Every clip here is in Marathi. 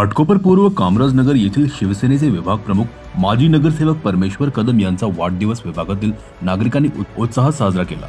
घाटकोपर पूर्व कामराजनगर येथील शिवसेनेचे विभाग प्रमुख माजी नगरसेवक परमेश्वर कदम यांचा वाढदिवस विभागातील नागरिकांनी उत्साहात साजरा केला।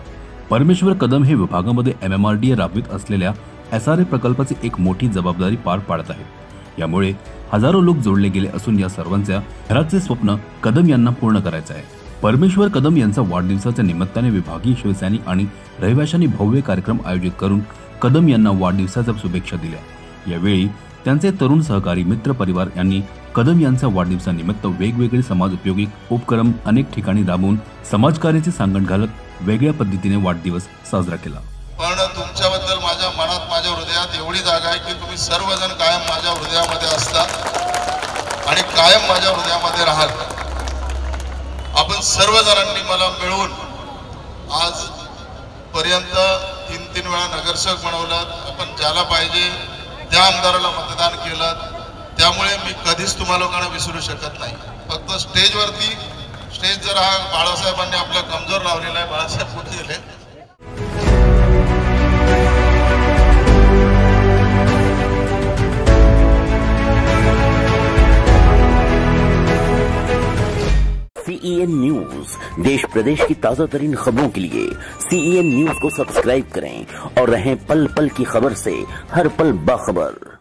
परमेश्वर कदम हे विभागामध्ये MMRDA राबवित असलेल्या SRA प्रकल्पाची एक मोठी जबाबदारी पार पाडत आहेत। यामुळे हजारो लोक जोडले गेले असून या सर्वांच्या घराचे स्वप्न कदम यांना पूर्ण करायचे आहे। परमेश्वर कदम यांचा वाढदिवसाच्या निमित्ताने विभागीय शिवसैनिक आणि रहिवाशांनी भव्य कार्यक्रम आयोजित करून कदम यांना वाढदिवसाच्या शुभेच्छा दिल्या। यावेळी त्यांचे तरुण सहकारी मित्र परिवार यांनी कदम यांच्या वाढदिवसानिमित्त वेगवेगळे समाज उपयोगी उपक्रम अनेक ठिकाणी राबवून समाजकार्याचे सांगण घालत वेगळ्या पद्धतीने वाढदिवस साजरा केला। पण तुमच्याबद्दल माझ्या मनात माझ्या हृदयात एवढी जागा आहे की तुम्ही सर्वजण कायम माझ्या हृदयामध्ये असता आणि कायम माझ्या हृदयामध्ये राहाल। आपण सर्वजणांनी मला मिळून आज पर्यंत 3 वेळा नगरसेवक बनवलात। आपण ज्याला पाहिजे त्या आमदाराला मतदान केलं, त्यामुळे मी कधीच तुम्हा लोकांना विसरू शकत नाही। फक्त स्टेज जर हा बाळासाहेबांनी आपला कमजोर लावलेला आहे। बाळासाहेब कुठे गेले? CEN न्यूज, देश प्रदेश की ताजा तरीन खबरों के लिए CEN न्यूज को सब्सक्राइब करें और रहें पल पल की खबर से हर पल बाखबर।